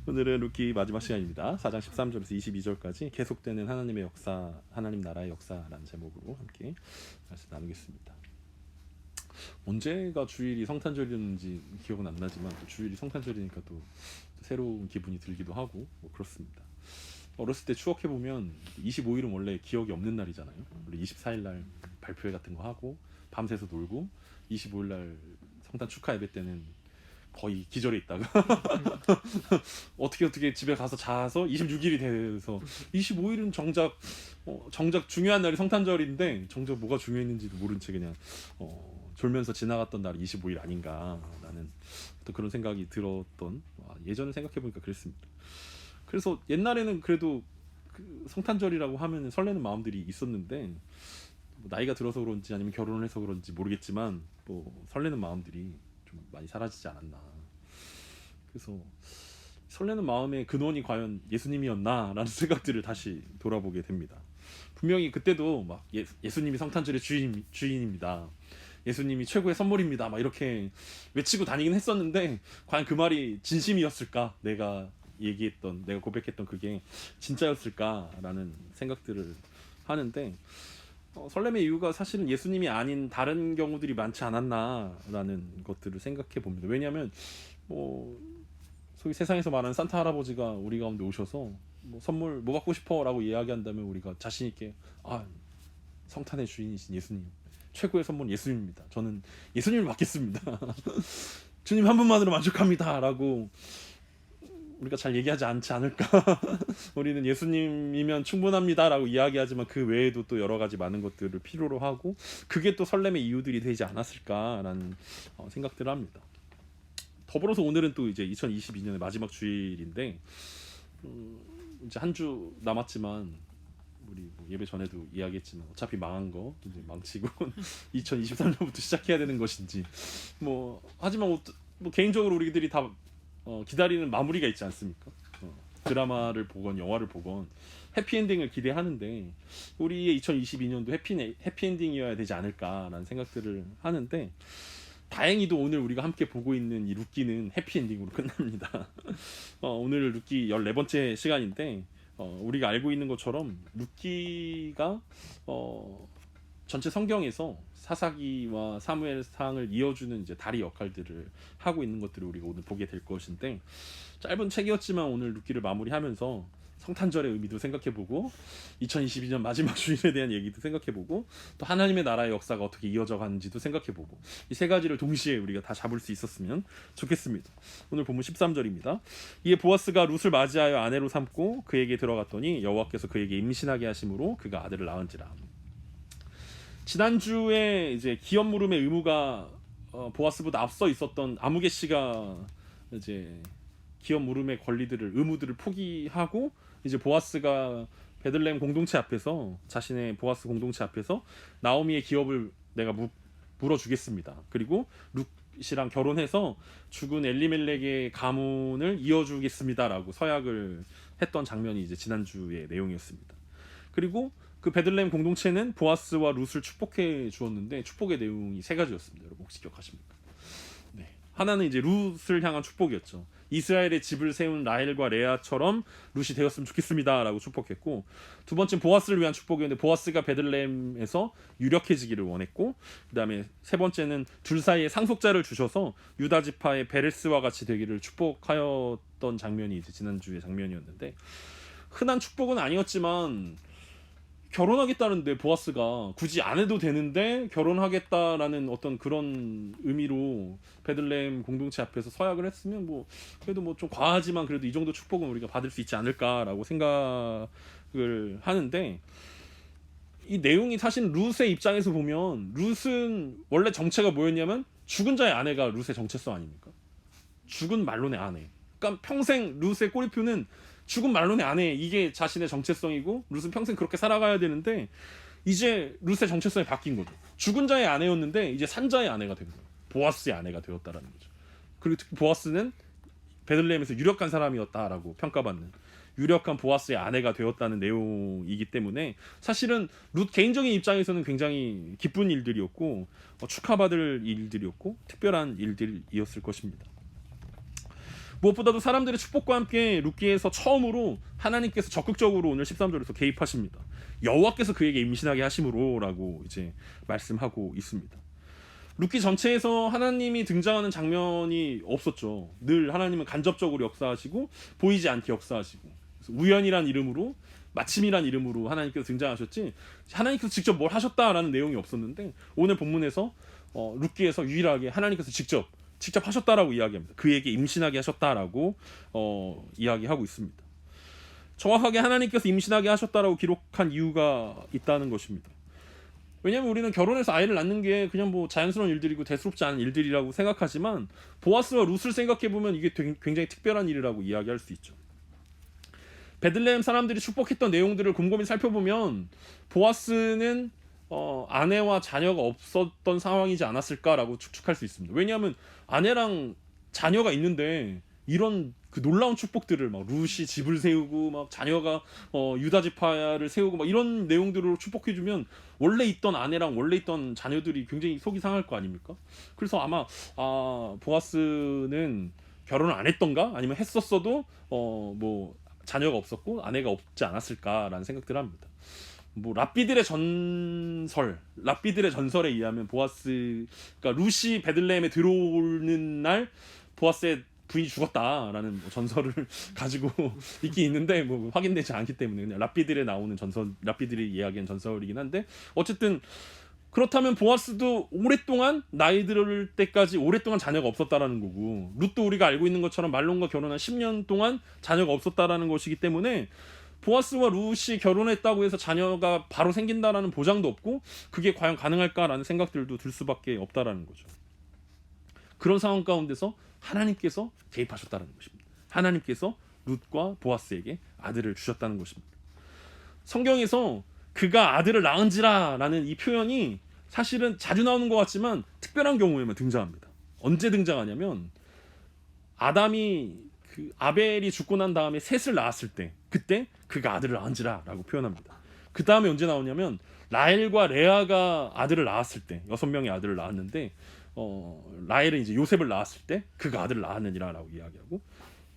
오늘은 루키 마지막 시간입니다. 4장 13절에서 22절까지 계속되는 하나님의 역사, 하나님 나라의 역사라는 제목으로 함께 말씀 나누겠습니다. 언제가 주일이 성탄절이었는지 기억은 안 나지만 또 주일이 성탄절이니까 또 새로운 기분이 들기도 하고 뭐 그렇습니다. 어렸을 때 추억해보면 25일은 원래 기억이 없는 날이잖아요. 우리 24일 날 발표회 같은 거 하고 밤새서 놀고 25일 날 성탄 축하 예배 때는 거의 기절해 있다가 어떻게 집에 가서 자서 26일이 돼서 25일은 정작 중요한 날이 성탄절인데 정작 뭐가 중요했는지도 모른 채 그냥 졸면서 지나갔던 날이 25일 아닌가라는 또 그런 생각이 들었던 예전을 생각해보니까 그랬습니다. 그래서 옛날에는 그래도 그 성탄절이라고 하면 설레는 마음들이 있었는데 뭐 나이가 들어서 그런지 아니면 결혼을 해서 그런지 모르겠지만 뭐 설레는 마음들이 좀 많이 사라지지 않았나. 그래서 설레는 마음의 근원이 과연 예수님이었나라는 생각들을 다시 돌아보게 됩니다. 분명히 그때도 막 예수님이 성탄절의 주인입니다. 예수님이 최고의 선물입니다. 막 이렇게 외치고 다니긴 했었는데 과연 그 말이 진심이었을까? 내가 고백했던 그게 진짜였을까라는 생각들을 하는데 설렘의 이유가 사실은 예수님이 아닌 다른 경우들이 많지 않았나라는 것들을 생각해 봅니다. 왜냐하면 소위 세상에서 말하는 산타 할아버지가 우리 가운데 오셔서 선물 뭐 받고 싶어라고 이야기한다면 우리가 자신 있게 성탄의 주인이신 예수님, 최고의 선물은 예수님입니다. 저는 예수님을 받겠습니다. 주님 한 분만으로 만족합니다라고 우리가 잘 얘기하지 않지 않을까. 우리는 예수님이면 충분합니다라고 이야기하지만 그 외에도 또 여러 가지 많은 것들을 필요로 하고 그게 또 설렘의 이유들이 되지 않았을까라는 생각들을 합니다. 더불어서 오늘은 또 이제 2022년의 마지막 주일인데 이제 한 주 남았지만 우리 예배 전에도 이야기했지만 어차피 망한 거 이제 망치고 2023년부터 시작해야 되는 것인지 하지만 개인적으로 우리들이 다 기다리는 마무리가 있지 않습니까? 드라마를 보건 영화를 보건 해피엔딩을 기대하는데 우리의 2022년도 해피엔딩이어야 되지 않을까라는 생각들을 하는데 다행히도 오늘 우리가 함께 보고 있는 이 루키는 해피엔딩으로 끝납니다. 오늘 루키 14번째 시간인데 우리가 알고 있는 것처럼 루키가 전체 성경에서 사사기와 사무엘상을 이어주는 이제 다리 역할들을 하고 있는 것들을 우리가 오늘 보게 될 것인데 짧은 책이었지만 오늘 루키를 마무리하면서 성탄절의 의미도 생각해보고 2022년 마지막 주일에 대한 얘기도 생각해보고 또 하나님의 나라의 역사가 어떻게 이어져 가는지도 생각해보고 이 세 가지를 동시에 우리가 다 잡을 수 있었으면 좋겠습니다. 오늘 본문 13절입니다. 이에 보아스가 룻을 맞이하여 아내로 삼고 그에게 들어갔더니 여호와께서 그에게 임신하게 하심으로 그가 아들을 낳은지라. 지난주에 이제 기업 물음의 의무가 보아스보다 앞서 있었던 아무개 씨가 이제 기업 물음의 권리들을 의무들을 포기하고 이제 보아스가 베들레헴 공동체 앞에서 자신의 보아스 공동체 앞에서 나오미의 기업을 내가 물어주겠습니다. 그리고 룻이랑 결혼해서 죽은 엘리멜렉의 가문을 이어주겠습니다라고 서약을 했던 장면이 이제 지난주의 내용이었습니다. 그리고 그 베들레헴 공동체는 보아스와 룻을 축복해 주었는데 축복의 내용이 세 가지였습니다. 여러분 혹시 기억하십니까? 네. 하나는 이제 룻을 향한 축복이었죠. 이스라엘의 집을 세운 라헬과 레아처럼 룻이 되었으면 좋겠습니다라고 축복했고, 두 번째는 보아스를 위한 축복이었는데 보아스가 베들레헴에서 유력해지기를 원했고, 그 다음에 세 번째는 둘 사이에 상속자를 주셔서 유다 지파의 베레스와 같이 되기를 축복하였던 장면이 이제 지난주의 장면이었는데 흔한 축복은 아니었지만 결혼하겠다는데 보아스가 굳이 안 해도 되는데 결혼하겠다라는 어떤 그런 의미로 베들레헴 공동체 앞에서 서약을 했으면 그래도 좀 과하지만 그래도 이 정도 축복은 우리가 받을 수 있지 않을까라고 생각을 하는데 이 내용이 사실 룻의 입장에서 보면 룻은 원래 정체가 뭐였냐면 죽은 자의 아내가 룻의 정체성 아닙니까? 죽은 말론의 아내. 그러니까 평생 룻의 꼬리표는 죽은 말론의 아내, 이게 자신의 정체성이고 룻은 평생 그렇게 살아가야 되는데 이제 룻의 정체성이 바뀐 거죠. 죽은 자의 아내였는데 이제 산 자의 아내가 된 거예요. 보아스의 아내가 되었다라는 거죠. 그리고 특히 보아스는 베들레헴에서 유력한 사람이었다라고 평가받는 유력한 보아스의 아내가 되었다는 내용이기 때문에 사실은 룻 개인적인 입장에서는 굉장히 기쁜 일들이었고 축하받을 일들이었고 특별한 일들이었을 것입니다. 무엇보다도 사람들의 축복과 함께 룻기에서 처음으로 하나님께서 적극적으로 오늘 13절에서 개입하십니다. 여호와께서 그에게 임신하게 하심으로라고 이제 말씀하고 있습니다. 룻기 전체에서 하나님이 등장하는 장면이 없었죠. 늘 하나님은 간접적으로 역사하시고 보이지 않게 역사하시고, 그래서 우연이란 이름으로, 마침이란 이름으로 하나님께서 등장하셨지 하나님께서 직접 뭘 하셨다라는 내용이 없었는데, 오늘 본문에서 룻기에서 유일하게 하나님께서 직접 하셨다라고 이야기합니다. 그에게 임신하게 하셨다라고 이야기하고 있습니다. 정확하게 하나님께서 임신하게 하셨다라고 기록한 이유가 있다는 것입니다. 왜냐하면 우리는 결혼해서 아이를 낳는 게 그냥 뭐 자연스러운 일들이고 대수롭지 않은 일들이라고 생각하지만, 보아스와 룻을 생각해보면 이게 굉장히 특별한 일이라고 이야기할 수 있죠. 베들레헴 사람들이 축복했던 내용들을 곰곰이 살펴보면 보아스는 아내와 자녀가 없었던 상황이지 않았을까라고 추측할 수 있습니다. 왜냐하면 아내랑 자녀가 있는데 이런 그 놀라운 축복들을, 막 룻이 집을 세우고 막 자녀가 유다 지파를 세우고 막 이런 내용들로 축복해주면 원래 있던 아내랑 원래 있던 자녀들이 굉장히 속이 상할 거 아닙니까? 그래서 아마 보아스는 결혼을 안 했던가 아니면 했었어도 뭐 자녀가 없었고 아내가 없지 않았을까라는 생각들을 합니다. 뭐 랍비들의 전설에 의하면 보아스가 룻이 베들레헴에 들어오는 날 보아스의 부인이 죽었다라는 뭐 전설을 가지고 있긴 있는데 뭐 확인되지 않기 때문에 그냥 랍비들이 이야기한 전설이긴 한데, 어쨌든 그렇다면 보아스도 오랫동안 나이 들을 때까지 오랫동안 자녀가 없었다라는 거고, 룻도 우리가 알고 있는 것처럼 말론과 결혼한 10년 동안 자녀가 없었다라는 것이기 때문에 보아스와 룻이 결혼했다고 해서 자녀가 바로 생긴다라는 보장도 없고, 그게 과연 가능할까라는 생각들도 들 수밖에 없다라는 거죠. 그런 상황 가운데서 하나님께서 개입하셨다는 것입니다. 하나님께서 룻과 보아스에게 아들을 주셨다는 것입니다. 성경에서 그가 아들을 낳은지라라는 이 표현이 사실은 자주 나오는 것 같지만 특별한 경우에만 등장합니다. 언제 등장하냐면 아벨이 죽고 난 다음에 셋을 낳았을 때, 그때 그가 아들을 낳은지라라고 표현합니다. 그 다음에 언제 나오냐면 라헬과 레아가 아들을 낳았을 때, 6명의 아들을 낳았는데 라헬은 이제 요셉을 낳았을 때 그가 아들을 낳았느니라라고 이야기하고,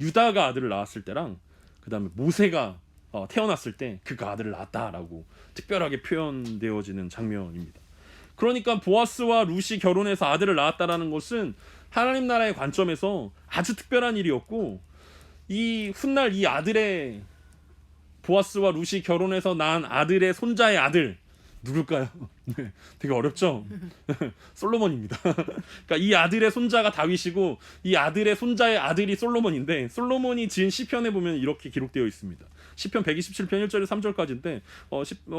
유다가 아들을 낳았을 때랑 그 다음에 모세가 태어났을 때 그가 아들을 낳았다라고 특별하게 표현되어지는 장면입니다. 그러니까 보아스와 룻이 결혼해서 아들을 낳았다라는 것은 하나님 나라의 관점에서 아주 특별한 일이었고, 이 훗날 이 아들의, 보아스와 룻이 결혼해서 낳은 아들의 손자의 아들 누굴까요? 네, 되게 어렵죠? 솔로몬입니다. 그러니까 이 아들의 손자가 다윗이고 이 아들의 손자의 아들이 솔로몬인데, 솔로몬이 지은 시편에 보면 이렇게 기록되어 있습니다. 시편 127편 1절에서 3절까지인데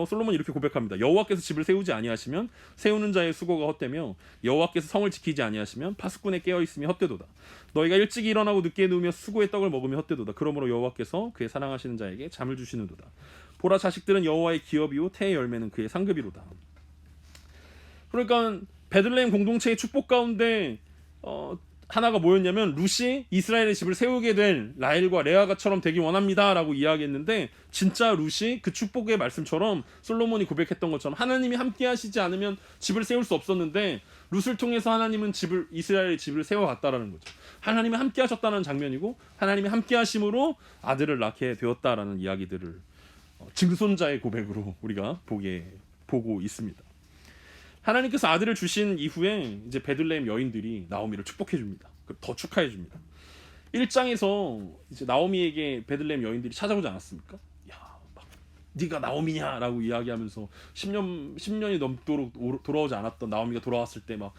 솔로몬이 이렇게 고백합니다. 여호와께서 집을 세우지 아니하시면 세우는 자의 수고가 헛되며, 여호와께서 성을 지키지 아니하시면 파수꾼의 깨어있음이 헛되도다. 너희가 일찍 일어나고 늦게 누우며 수고의 떡을 먹으며 헛되도다. 그러므로 여호와께서 그의 사랑하시는 자에게 잠을 주시는도다. 보라, 자식들은 여호와의 기업이요 태의 열매는 그의 상급이로다. 그러니까 베들레헴 공동체의 축복 가운데 하나가 뭐였냐면, 룻이 이스라엘의 집을 세우게 될 라헬과 레아가처럼 되기 원합니다라고 이야기했는데, 진짜 룻이 그 축복의 말씀처럼 솔로몬이 고백했던 것처럼 하나님이 함께 하시지 않으면 집을 세울 수 없었는데, 룻을 통해서 하나님은 이스라엘의 집을 세워갔다라는 거죠. 하나님이 함께 하셨다는 장면이고, 하나님이 함께 하심으로 아들을 낳게 되었다라는 이야기들을 증손자의 고백으로 우리가 보고 있습니다. 하나님께서 아들을 주신 이후에 이제 베들레헴 여인들이 나오미를 축복해 줍니다. 더 축하해 줍니다. 1장에서 이제 나오미에게 베들레헴 여인들이 찾아오지 않았습니까? 야, 막 네가 나오미냐라고 이야기하면서 10년이 넘도록 돌아오지 않았던 나오미가 돌아왔을 때 막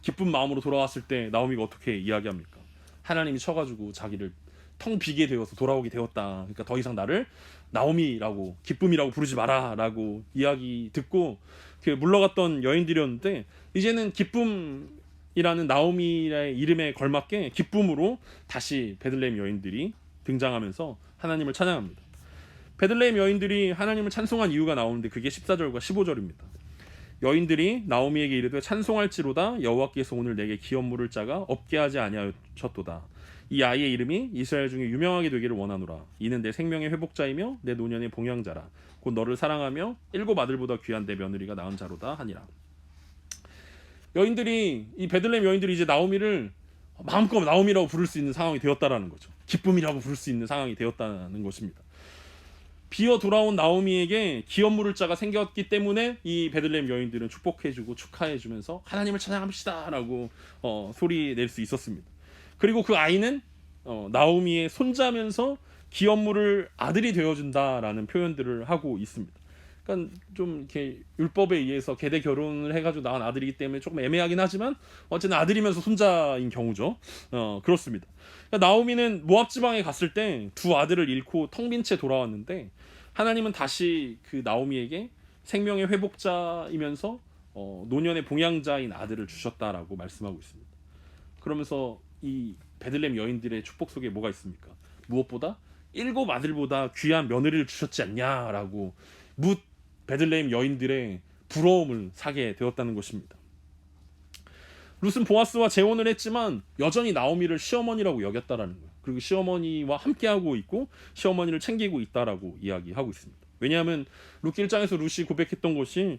기쁜 마음으로 돌아왔을 때 나오미가 어떻게 이야기합니까? 하나님이 쳐가지고 자기를 텅 비게 되어서 돌아오게 되었다. 그러니까 더 이상 나를 나오미라고, 기쁨이라고 부르지 마라라고 이야기 듣고 물러갔던 여인들이었는데, 이제는 기쁨이라는 나오미의 이름에 걸맞게 기쁨으로 다시 베들레헴 여인들이 등장하면서 하나님을 찬양합니다. 베들레헴 여인들이 하나님을 찬송한 이유가 나오는데 그게 14절과 15절입니다. 여인들이 나오미에게 이르되 찬송할지로다. 여호와께서 오늘 내게 기업 물을 자가 없게 하지 아니하셨도다. 이 아이의 이름이 이스라엘 중에 유명하게 되기를 원하노라. 이는 내 생명의 회복자이며 내 노년의 봉양자라. 곧 너를 사랑하며 7 아들보다 귀한 내 며느리가 낳은 자로다 하니라. 이 베들레헴 여인들이 이제 나오미를 마음껏 나옴이라고 부를 수 있는 상황이 되었다라는 거죠. 기쁨이라고 부를 수 있는 상황이 되었다는 것입니다. 비어 돌아온 나오미에게 기업 물을 자가 생겼기 때문에 이 베들레헴 여인들은 축복해주고 축하해주면서 하나님을 찬양합시다라고 소리 낼 수 있었습니다. 그리고 그 아이는 나오미의 손자면서 기업 물을 아들이 되어준다라는 표현들을 하고 있습니다. 그러니까 좀 이렇게 율법에 의해서 계대 결혼을 해가지고 낳은 아들이기 때문에 조금 애매하긴 하지만 어쨌든 아들이면서 손자인 경우죠. 그렇습니다. 그러니까 나오미는 모압 지방에 갔을 때 두 아들을 잃고 텅 빈 채 돌아왔는데 하나님은 다시 그 나오미에게 생명의 회복자이면서 노년의 봉양자인 아들을 주셨다라고 말씀하고 있습니다. 그러면서 이 베들레헴 여인들의 축복 속에 뭐가 있습니까? 무엇보다 7 아들보다 귀한 며느리를 주셨지 않냐라고 묻 베들레헴 여인들의 부러움을 사게 되었다는 것입니다. 룻은 보아스와 재혼을 했지만 여전히 나오미를 시어머니라고 여겼다라는 거예요. 그리고 시어머니와 함께하고 있고 시어머니를 챙기고 있다라고 이야기하고 있습니다. 왜냐하면 룻 1장에서 룻이 고백했던 것이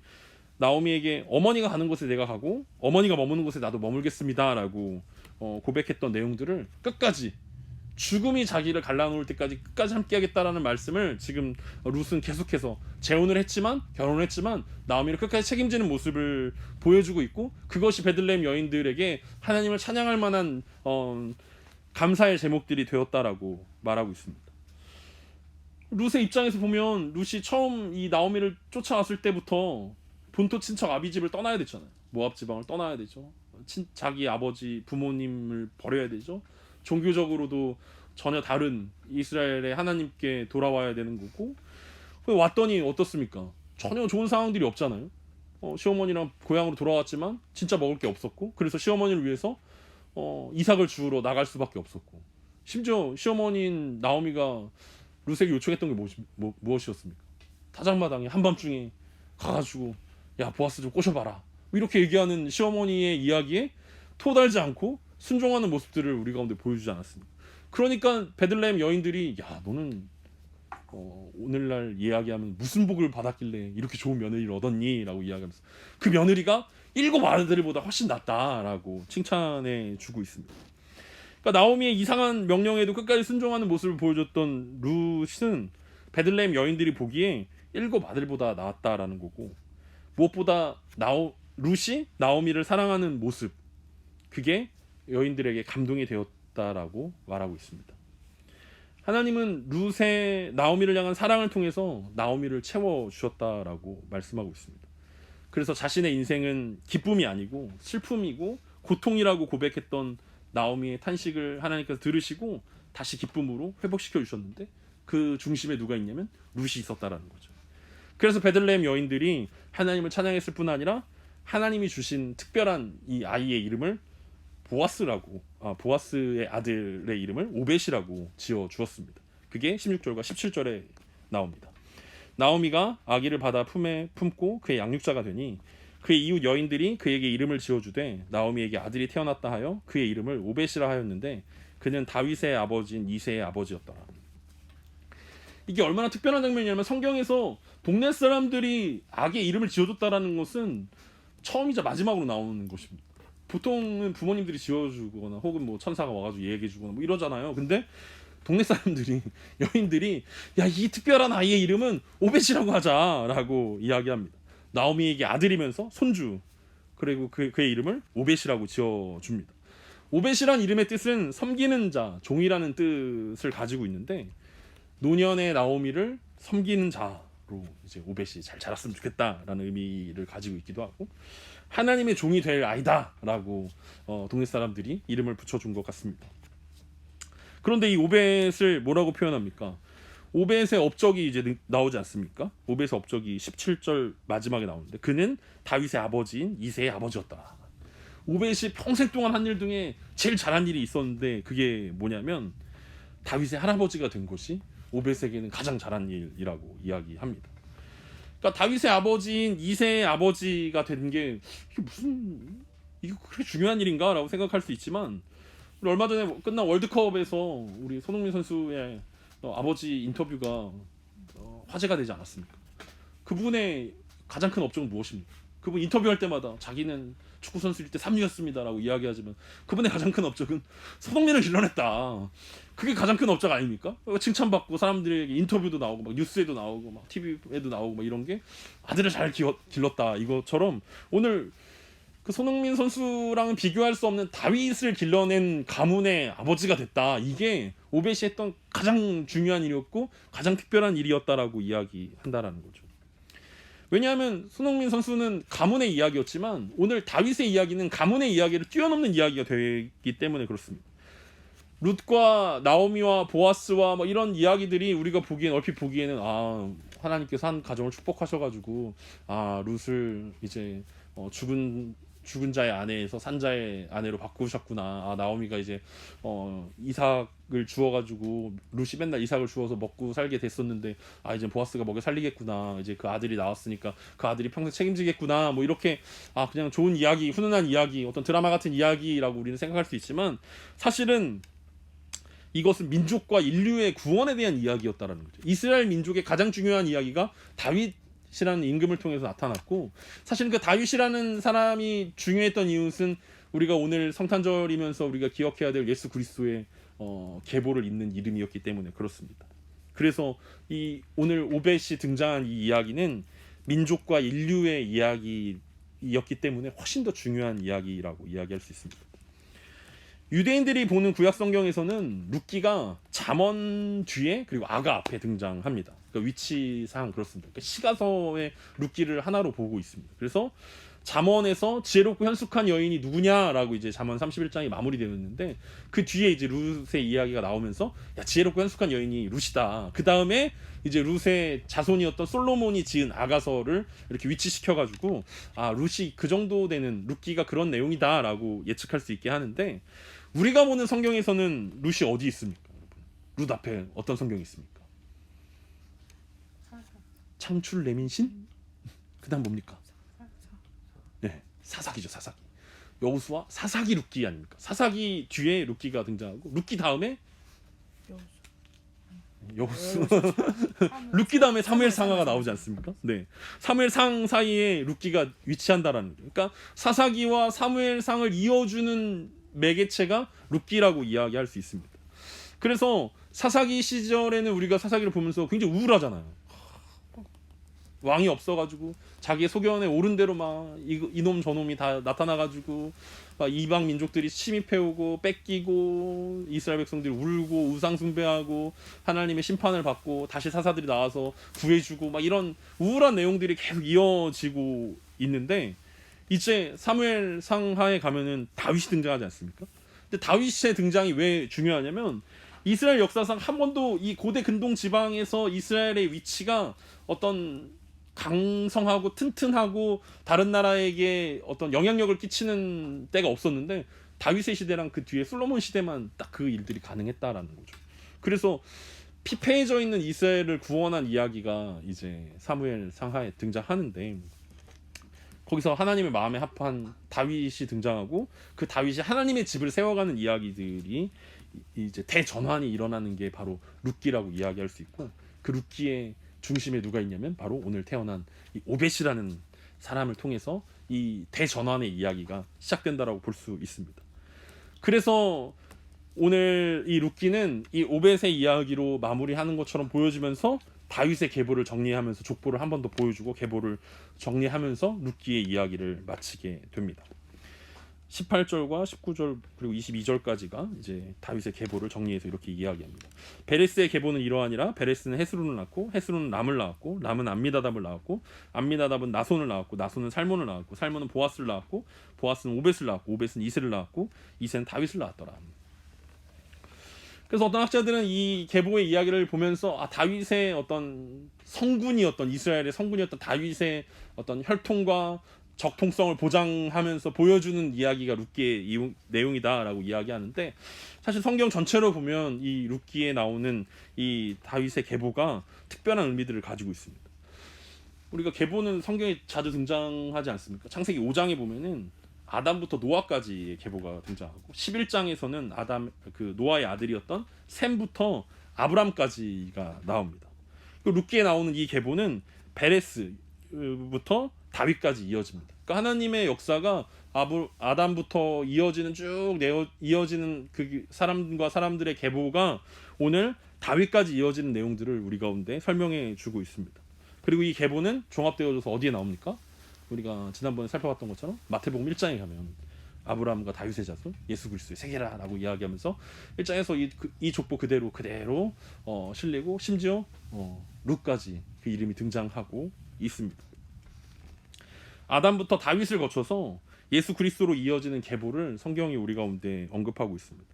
나오미에게 어머니가 가는 곳에 내가 가고 어머니가 머무는 곳에 나도 머물겠습니다라고 고백했던 내용들을 끝까지 죽음이 자기를 갈라놓을 때까지 끝까지 함께하겠다라는 말씀을 지금 룻은 계속해서 재혼을 했지만 결혼을 했지만 나오미를 끝까지 책임지는 모습을 보여주고 있고 그것이 베들레헴 여인들에게 하나님을 찬양할 만한 감사의 제목들이 되었다라고 말하고 있습니다. 룻의 입장에서 보면 룻이 처음 이 나오미를 쫓아왔을 때부터 본토 친척 아비집을 떠나야 됐잖아요. 모압 지방을 떠나야 되죠. 자기 아버지 부모님을 버려야 되죠. 종교적으로도 전혀 다른 이스라엘의 하나님께 돌아와야 되는 거고 왔더니 어떻습니까? 전혀 좋은 상황들이 없잖아요. 시어머니랑 고향으로 돌아왔지만 진짜 먹을 게 없었고 그래서 시어머니를 위해서 이삭을 주우러 나갈 수밖에 없었고 심지어 시어머니인 나오미가 룻에게 요청했던 게 무엇이었습니까? 타작마당에 한밤중에 가가지고 야 보아스 좀 꼬셔봐라 이렇게 얘기하는 시어머니의 이야기에 토달지 않고 순종하는 모습들을 우리 가운데 보여주지 않았습니까? 그러니까 베들레헴 여인들이 야 너는 오늘날 이야기하면 무슨 복을 받았길래 이렇게 좋은 며느리를 얻었니? 라고 이야기하면서 그 며느리가 7 아들들보다 훨씬 낫다라고 칭찬해 주고 있습니다. 그러니까 나오미의 이상한 명령에도 끝까지 순종하는 모습을 보여줬던 룻은 베들레헴 여인들이 보기에 7 아들보다 나았다라는 거고 무엇보다 룻이 나오미를 사랑하는 모습 그게 여인들에게 감동이 되었다라고 말하고 있습니다. 하나님은 룻의 나오미를 향한 사랑을 통해서 나오미를 채워주셨다라고 말씀하고 있습니다. 그래서 자신의 인생은 기쁨이 아니고 슬픔이고 고통이라고 고백했던 나오미의 탄식을 하나님께서 들으시고 다시 기쁨으로 회복시켜 주셨는데 그 중심에 누가 있냐면 룻이 있었다라는 거죠. 그래서 베들레헴 여인들이 하나님을 찬양했을 뿐 아니라 하나님이 주신 특별한 이 아이의 이름을 보아스의 아들의 이름을 오벳이라고 지어 주었습니다. 그게 16절과 17절에 나옵니다. 나오미가 아기를 받아 품에 품고 그의 양육자가 되니 그의 이웃 여인들이 그에게 이름을 지어주되 나오미에게 아들이 태어났다 하여 그의 이름을 오벳이라 하였는데 그는 다윗의 아버지인 이새의 아버지였더라. 이게 얼마나 특별한 장면이냐면 성경에서 동네 사람들이 아기의 이름을 지어줬다라는 것은 처음이자 마지막으로 나오는 것입니다. 보통은 부모님들이 지어주거나 혹은 뭐 천사가 와가지고 얘기해주거나 뭐 이러잖아요. 근데 동네 사람들이 여인들이 야 이 특별한 아이의 이름은 오벳이라고 하자라고 이야기합니다. 나오미에게 아들이면서 손주 그리고 그의 이름을 오벳이라고 지어줍니다. 오벳이란 이름의 뜻은 섬기는 자, 종이라는 뜻을 가지고 있는데 노년의 나오미를 섬기는 자로 이제 오벳이 잘 자랐으면 좋겠다라는 의미를 가지고 있기도 하고 하나님의 종이 될 아이다라고 동네 사람들이 이름을 붙여준 것 같습니다. 그런데 이 오벳을 뭐라고 표현합니까? 오벳의 업적이 이제 나오지 않습니까? 오벳의 업적이 17절 마지막에 나오는데 그는 다윗의 아버지인 이새의 아버지였다. 오벳이 평생 동안 한 일 중에 제일 잘한 일이 있었는데 그게 뭐냐면 다윗의 할아버지가 된 것이 오벳에게는 가장 잘한 일이라고 이야기합니다. 그러니까 다윗의 아버지인 이새의 아버지가 된 게 이게 그렇게 중요한 일인가라고 생각할 수 있지만 우리 얼마 전에 끝난 월드컵에서 우리 손흥민 선수의 아버지 인터뷰가 화제가 되지 않았습니까? 그분의 가장 큰 업적은 무엇입니까? 그분 인터뷰할 때마다 자기는 축구 선수일 때 3루였습니다라고 이야기하지만 그분의 가장 큰 업적은 손흥민을 길러냈다. 그게 가장 큰 업적 아닙니까? 칭찬받고 사람들에게 인터뷰도 나오고 막 뉴스에도 나오고 막 TV에도 나오고 막 이런 게 아들을 잘 길렀다. 이것처럼 오늘 그 손흥민 선수랑은 비교할 수 없는 다윗을 길러낸 가문의 아버지가 됐다. 이게 오벳이 했던 가장 중요한 일이었고 가장 특별한 일이었다라고 이야기한다라는 거죠. 왜냐하면 손흥민 선수는 가문의 이야기였지만 오늘 다윗의 이야기는 가문의 이야기를 뛰어넘는 이야기가 되기 때문에 그렇습니다. 룻과 나오미와 보아스와 뭐 이런 이야기들이 우리가 보기엔 얼핏 보기에는 하나님께서 한 가정을 축복하셔가지고 룻을 이제 죽은 자의 아내에서 산 자의 아내로 바꾸셨구나. 나오미가 이제 이삭을 주어가지고 룻이 맨날 이삭을 주어서 먹고 살게 됐었는데 이제 보아스가 먹여 살리겠구나. 이제 그 아들이 나왔으니까 그 아들이 평생 책임지겠구나. 뭐 이렇게 그냥 좋은 이야기, 훈훈한 이야기, 어떤 드라마 같은 이야기라고 우리는 생각할 수 있지만 사실은 이것은 민족과 인류의 구원에 대한 이야기였다라는 거죠. 이스라엘 민족의 가장 중요한 이야기가 다윗이라는 임금을 통해서 나타났고 사실은 그 다윗이라는 사람이 중요했던 이유는 우리가 오늘 성탄절이면서 우리가 기억해야 될 예수 그리스도의 계보를 잇는 이름이었기 때문에 그렇습니다. 그래서 이 오늘 오벳이 등장한 이 이야기는 민족과 인류의 이야기였기 때문에 훨씬 더 중요한 이야기라고 이야기할 수 있습니다. 유대인들이 보는 구약 성경에서는 룻기가 잠언 뒤에 그리고 아가 앞에 등장합니다. 그러니까 위치상 그렇습니다. 그러니까 시가서의 룻기를 하나로 보고 있습니다. 그래서 잠언에서 지혜롭고 현숙한 여인이 누구냐라고 이제 잠언 31장이 마무리되었는데 그 뒤에 이제 룻의 이야기가 나오면서 지혜롭고 현숙한 여인이 룻이다. 그 다음에 이제 룻의 자손이었던 솔로몬이 지은 아가서를 이렇게 위치시켜가지고 룻이 그 정도 되는 룻기가 그런 내용이다라고 예측할 수 있게 하는데 우리가 보는 성경에서는 룻이 어디 있습니까? 룻 앞에 어떤 성경이 있습니까? 창출 레민신? 그 다음 뭡니까? 네, 사사기죠. 사사기. 여호수아 사사기 룻기 아닙니까? 사사기 뒤에 룻기가 등장하고 룻기 다음에 여호수 룻기 다음에 사무엘상하가 나오지 않습니까? 네, 사무엘상 사이에 룻기가 위치한다라는 거죠. 그러니까 사사기와 사무엘상을 이어주는 매개체가 룻기라고 이야기할 수 있습니다. 그래서 사사기 시절에는 우리가 사사기를 보면서 굉장히 우울하잖아요. 왕이 없어가지고 자기의 소견에 옳은 대로 막 이놈 저놈이 다 나타나가지고 막 이방 민족들이 침입해오고 뺏기고 이스라엘 백성들이 울고 우상 숭배하고 하나님의 심판을 받고 다시 사사들이 나와서 구해주고 막 이런 우울한 내용들이 계속 이어지고 있는데 이제 사무엘 상하에 가면은 다윗이 등장하지 않습니까? 근데 다윗의 등장이 왜 중요하냐면 이스라엘 역사상 한 번도 이 고대 근동 지방에서 이스라엘의 위치가 어떤 강성하고 튼튼하고 다른 나라에게 어떤 영향력을 끼치는 때가 없었는데 다윗의 시대랑 그 뒤에 솔로몬 시대만 딱 그 일들이 가능했다라는 거죠. 그래서 피폐해져 있는 이스라엘을 구원한 이야기가 이제 사무엘 상하에 등장하는데 거기서 하나님의 마음에 합한 다윗이 등장하고 그 다윗이 하나님의 집을 세워가는 이야기들이 이제 대전환이 일어나는 게 바로 룻기라고 이야기할 수 있고 그 룻기의 중심에 누가 있냐면 바로 오늘 태어난 이 오벳이라는 사람을 통해서 이 대전환의 이야기가 시작된다라고 볼 수 있습니다. 그래서 오늘 이 룻기는 이 오벳의 이야기로 마무리하는 것처럼 보여지면서 다윗의 계보를 정리하면서 족보를 한 번 더 보여주고 계보를 정리하면서 룻기의 이야기를 마치게 됩니다. 18절과 19절 그리고 22절까지가 이제 다윗의 계보를 정리해서 이렇게 이야기합니다. 베레스의 계보는 이러하니라. 베레스는 헤스론을 낳고 헤스론은 람을 낳았고 람은 암미다답을 낳았고 암미다답은 나손을 낳았고 나손은 살몬을 낳았고 살몬은 보아스를 낳았고 보아스는 오벳을 낳았고 오벳은 이새를 낳았고 이새는 다윗을 낳았더라. 그래서 어떤 학자들은 이 계보의 이야기를 보면서 다윗의 어떤 성군이었던 이스라엘의 성군이었던 다윗의 어떤 혈통과 적통성을 보장하면서 보여주는 이야기가 룻기의 내용이다라고 이야기하는데 사실 성경 전체로 보면 이 룻기에 나오는 이 다윗의 계보가 특별한 의미들을 가지고 있습니다. 우리가 계보는 성경에 자주 등장하지 않습니까? 창세기 5장에 보면은 아담부터 노아까지의 계보가 등장하고 11장에서는 노아의 아들이었던 셈부터 아브람까지가 나옵니다. 룻기에 나오는 이 계보는 베레스부터 다윗까지 이어집니다. 그러니까 하나님의 역사가 아담부터 이어지는 쭉 이어지는 그 사람과 사람들의 계보가 오늘 다윗까지 이어지는 내용들을 우리 가운데 설명해 주고 있습니다. 그리고 이 계보는 종합되어져서 어디에 나옵니까? 우리가 지난번에 살펴봤던 것처럼 마태복음 1장에 가면 아브라함과 다윗의 자손 예수 그리스도의 세계라라고 이야기하면서 1장에서 이 족보 그대로 실리고 심지어 룻까지 그 이름이 등장하고 있습니다. 아담부터 다윗을 거쳐서 예수 그리스도로 이어지는 계보를 성경이 우리 가운데 언급하고 있습니다.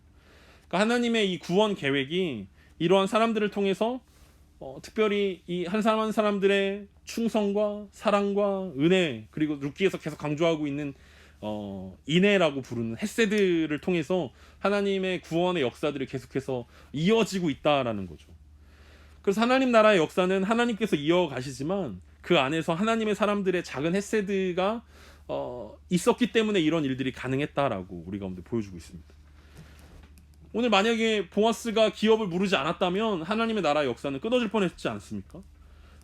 그러니까 하나님의 이 구원 계획이 이러한 사람들을 통해서 특별히 이 한 사람 한 사람들의 충성과 사랑과 은혜, 그리고 룻기에서 계속 강조하고 있는 인애라고 부르는 헤세드를 통해서 하나님의 구원의 역사들이 계속해서 이어지고 있다라는 거죠. 그래서 하나님 나라의 역사는 하나님께서 이어가시지만 그 안에서 하나님의 사람들의 작은 헤세드가 있었기 때문에 이런 일들이 가능했다라고 우리 가운데 보여주고 있습니다. 오늘 만약에 보아스가 기업을 무르지 않았다면 하나님의 나라의 역사는 끊어질 뻔했지 않습니까?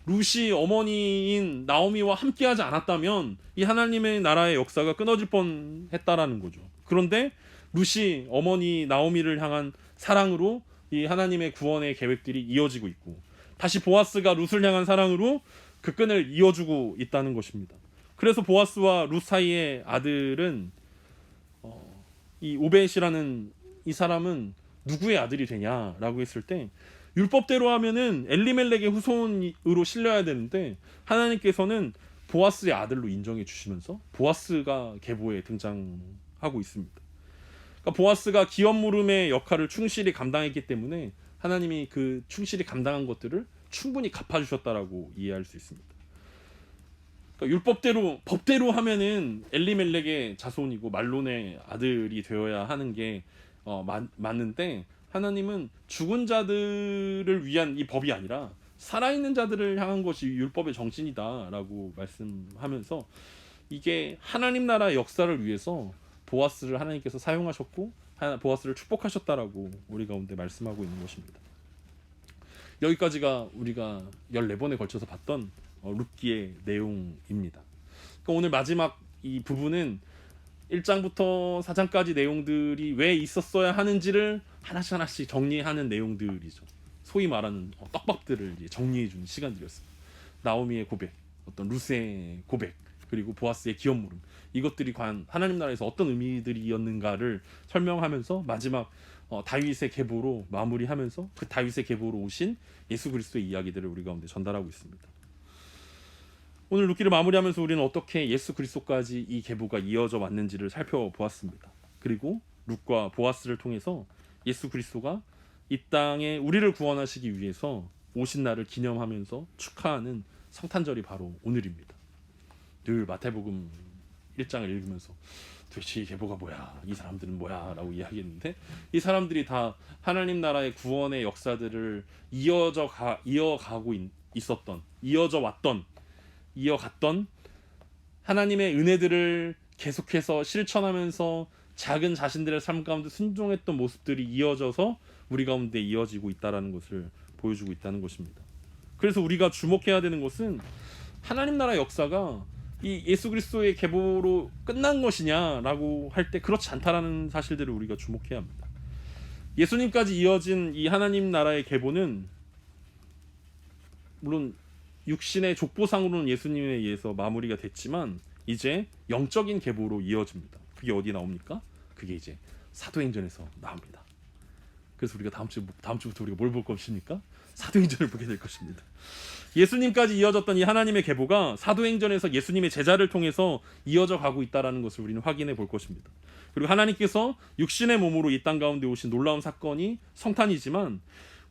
룻이 어머니인 나오미와 함께하지 않았다면 이 하나님의 나라의 역사가 끊어질 뻔했다라는 거죠. 그런데 룻이 어머니 나오미를 향한 사랑으로 이 하나님의 구원의 계획들이 이어지고 있고, 다시 보아스가 룻을 향한 사랑으로 그 끈을 이어주고 있다는 것입니다. 그래서 보아스와 룻 사이의 아들은 이 오벳이라는 이 사람은 누구의 아들이 되냐라고 했을 때 율법대로 하면은 엘리멜렉의 후손으로 실려야 되는데 하나님께서는 보아스의 아들로 인정해 주시면서 보아스가 계보에 등장하고 있습니다. 그러니까 보아스가 기업 물음의 역할을 충실히 감당했기 때문에 하나님이 그 충실히 감당한 것들을 충분히 갚아주셨다라고 이해할 수 있습니다. 그러니까 율법대로 법대로 하면은 엘리멜렉의 자손이고 말론의 아들이 되어야 하는 게 맞는데 하나님은 죽은 자들을 위한 이 법이 아니라 살아있는 자들을 향한 것이 율법의 정신이다라고 말씀하면서 이게 하나님 나라의 역사를 위해서 보아스를 하나님께서 사용하셨고 보아스를 축복하셨다라고 우리 가운데 말씀하고 있는 것입니다. 여기까지가 우리가 14번에 걸쳐서 봤던 룻기의 내용입니다. 그러니까 오늘 마지막 이 부분은 1장부터 4장까지 내용들이 왜 있었어야 하는지를 하나씩 정리하는 내용들이죠. 소위 말하는 떡밥들을 정리해 주는 시간들이었습니다. 나오미의 고백, 어떤 룻의 고백, 그리고 보아스의 기업 물음, 이것들이 과연 하나님 나라에서 어떤 의미들이었는가를 설명하면서 마지막 다윗의 계보로 마무리하면서 그 다윗의 계보로 오신 예수 그리스도의 이야기들을 우리 가운데 전달하고 있습니다. 오늘 룻기를 마무리하면서 우리는 어떻게 예수 그리스도까지 이 계보가 이어져 왔는지를 살펴보았습니다. 그리고 룻과 보아스를 통해서 예수 그리스도가 이 땅에 우리를 구원하시기 위해서 오신 날을 기념하면서 축하하는 성탄절이 바로 오늘입니다. 늘 마태복음 1장을 읽으면서 도대체 이 계보가 뭐야, 이 사람들은 뭐야 라고 이야기했는데 이 사람들이 다 하나님 나라의 구원의 역사들을 이어가고 있었던, 이어갔던 하나님의 은혜들을 계속해서 실천하면서 작은 자신들의 삶 가운데 순종했던 모습들이 이어져서 우리 가운데 이어지고 있다는 것을 보여주고 있다는 것입니다. 그래서 우리가 주목해야 되는 것은 하나님 나라의 역사가 이 예수 그리스도의 계보로 끝난 것이냐라고 할 때 그렇지 않다라는 사실들을 우리가 주목해야 합니다. 예수님까지 이어진 이 하나님 나라의 계보는 물론 육신의 족보상으로는 예수님에 의해서 마무리가 됐지만 이제 영적인 계보로 이어집니다. 그게 어디 나옵니까? 그게 이제 사도행전에서 나옵니다. 그래서 우리가 다음 주부터 우리가 뭘 볼 것입니까? 사도행전을 보게 될 것입니다. 예수님까지 이어졌던 이 하나님의 계보가 사도행전에서 예수님의 제자를 통해서 이어져 가고 있다는 것을 우리는 확인해 볼 것입니다. 그리고 하나님께서 육신의 몸으로 이 땅 가운데 오신 놀라운 사건이 성탄이지만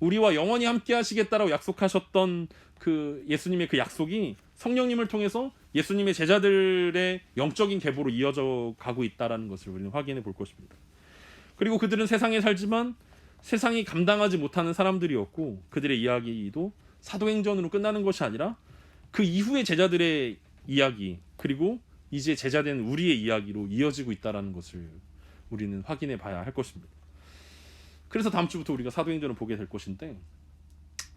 우리와 영원히 함께 하시겠다라고 약속하셨던 그 예수님의 그 약속이 성령님을 통해서 예수님의 제자들의 영적인 계보로 이어져 가고 있다는 것을 우리는 확인해 볼 것입니다. 그리고 그들은 세상에 살지만 세상이 감당하지 못하는 사람들이었고 그들의 이야기도 사도행전으로 끝나는 것이 아니라 그 이후의 제자들의 이야기, 그리고 이제 제자된 우리의 이야기로 이어지고 있다는 것을 우리는 확인해 봐야 할 것입니다. 그래서 다음 주부터 우리가 사도행전을 보게 될 것인데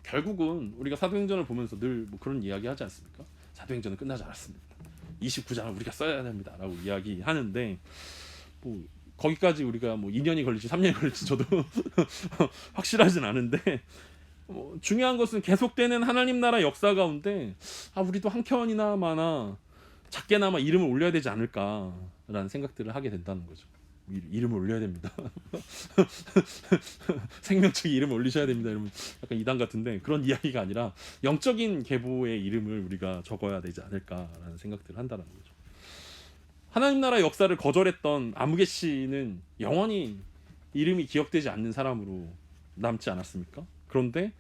결국은 우리가 사도행전을 보면서 늘 뭐 그런 이야기 하지 않습니까? 사도행전은 끝나지 않았습니다. 29장을 우리가 써야 됩니다라고 이야기하는데 뭐 거기까지 우리가 뭐 2년이 걸릴지 3년이 걸릴지 저도 확실하진 않은데 중요한 것은 계속되는 하나님 나라 역사 가운데 우리도 한 켠이나마나 작게나마 이름을 올려야 되지 않을까라는 생각들을 하게 된다는 거죠. 이름을 올려야 됩니다. 생명책에 이름을 올리셔야 됩니다. 이러면 약간 이단 같은데 그런 이야기가 아니라 영적인 계보의 이름을 우리가 적어야 되지 않을까라는 생각들을 한다는 거죠. 하나님 나라 역사를 거절했던 아무개씨는 영원히 이름이 기억되지 않는 사람으로 남지 않았습니까? 그런데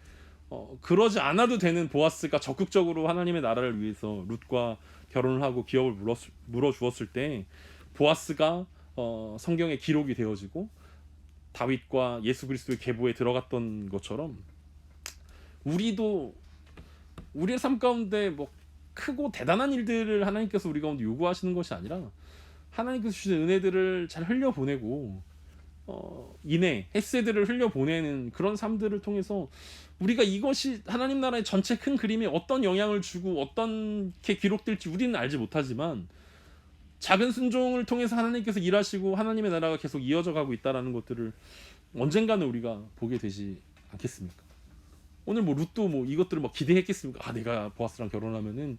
그러지 않아도 되는 보아스가 적극적으로 하나님의 나라를 위해서 룻과 결혼을 하고 기업을 물어주었을 때 보아스가 성경에 기록이 되어지고 다윗과 예수 그리스도의 계보에 들어갔던 것처럼 우리도 우리의 삶 가운데 뭐 크고 대단한 일들을 하나님께서 우리 가운데 요구하시는 것이 아니라 하나님께서 주신 은혜들을 잘 흘려보내고 인애, 헤세드를 흘려보내는 그런 삶들을 통해서 우리가 이것이 하나님 나라의 전체 큰 그림에 어떤 영향을 주고 어떻게 기록될지 우리는 알지 못하지만 작은 순종을 통해서 하나님께서 일하시고 하나님의 나라가 계속 이어져 가고 있다는 것들을 언젠가는 우리가 보게 되지 않겠습니까? 오늘 뭐 룻도 뭐 이것들을 막 기대했겠습니까? 내가 보아스랑 결혼하면은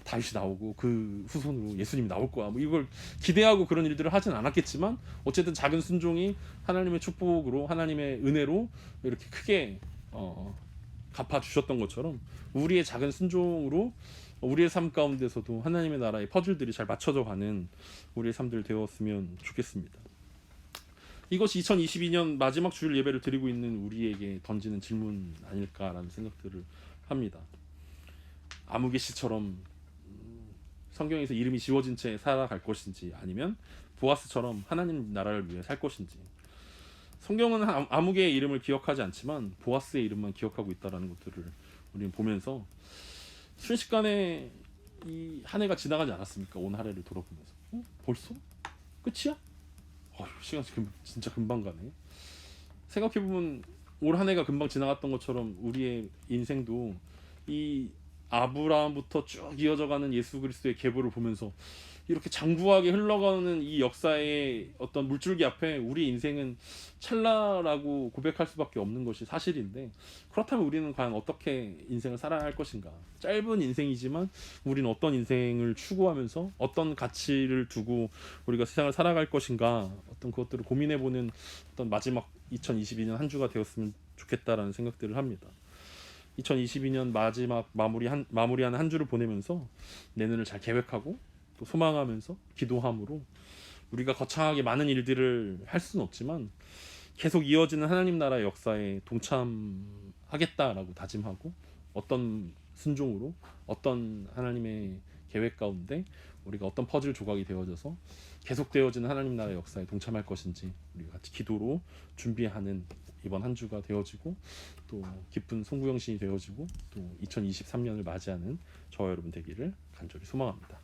다윗이 나오고 그 후손으로 예수님이 나올 거야. 뭐 이걸 기대하고 그런 일들을 하진 않았겠지만 어쨌든 작은 순종이 하나님의 축복으로 하나님의 은혜로 이렇게 크게 갚아 주셨던 것처럼 우리의 작은 순종으로 우리의 삶 가운데서도 하나님의 나라의 퍼즐들이 잘 맞춰져 가는 우리의 삶들 되었으면 좋겠습니다. 이것이 2022년 마지막 주일 예배를 드리고 있는 우리에게 던지는 질문 아닐까라는 생각들을 합니다. 아무개씨처럼 성경에서 이름이 지워진 채 살아갈 것인지 아니면 보아스처럼 하나님 나라를 위해 살 것인지. 성경은 아무개의 이름을 기억하지 않지만 보아스의 이름만 기억하고 있다는 것들을 우리는 보면서 순식간에 이 한 해가 지나가지 않았습니까? 온 한 해를 돌아보면서 벌써? 끝이야? 시간이 진짜 금방 가네. 생각해보면 올 한 해가 금방 지나갔던 것처럼 우리의 인생도 이 아브라함부터 쭉 이어져가는 예수 그리스도의 계보를 보면서 이렇게 장구하게 흘러가는 이 역사의 어떤 물줄기 앞에 우리 인생은 찰나라고 고백할 수밖에 없는 것이 사실인데, 그렇다면 우리는 과연 어떻게 인생을 살아야 할 것인가? 짧은 인생이지만 우리는 어떤 인생을 추구하면서 어떤 가치를 두고 우리가 세상을 살아갈 것인가, 어떤 그것들을 고민해보는 어떤 마지막 2022년 한 주가 되었으면 좋겠다라는 생각들을 합니다. 2022년 마지막 마무리하는 한 주를 보내면서 내년을 잘 계획하고 또 소망하면서 기도함으로 우리가 거창하게 많은 일들을 할 수는 없지만 계속 이어지는 하나님 나라의 역사에 동참하겠다라고 다짐하고 어떤 순종으로 어떤 하나님의 계획 가운데 우리가 어떤 퍼즐 조각이 되어져서 계속되어지는 하나님 나라의 역사에 동참할 것인지 우리가 같이 기도로 준비하는 이번 한 주가 되어지고 또 기쁜 송구영신이 되어지고 또 2023년을 맞이하는 저와 여러분 되기를 간절히 소망합니다.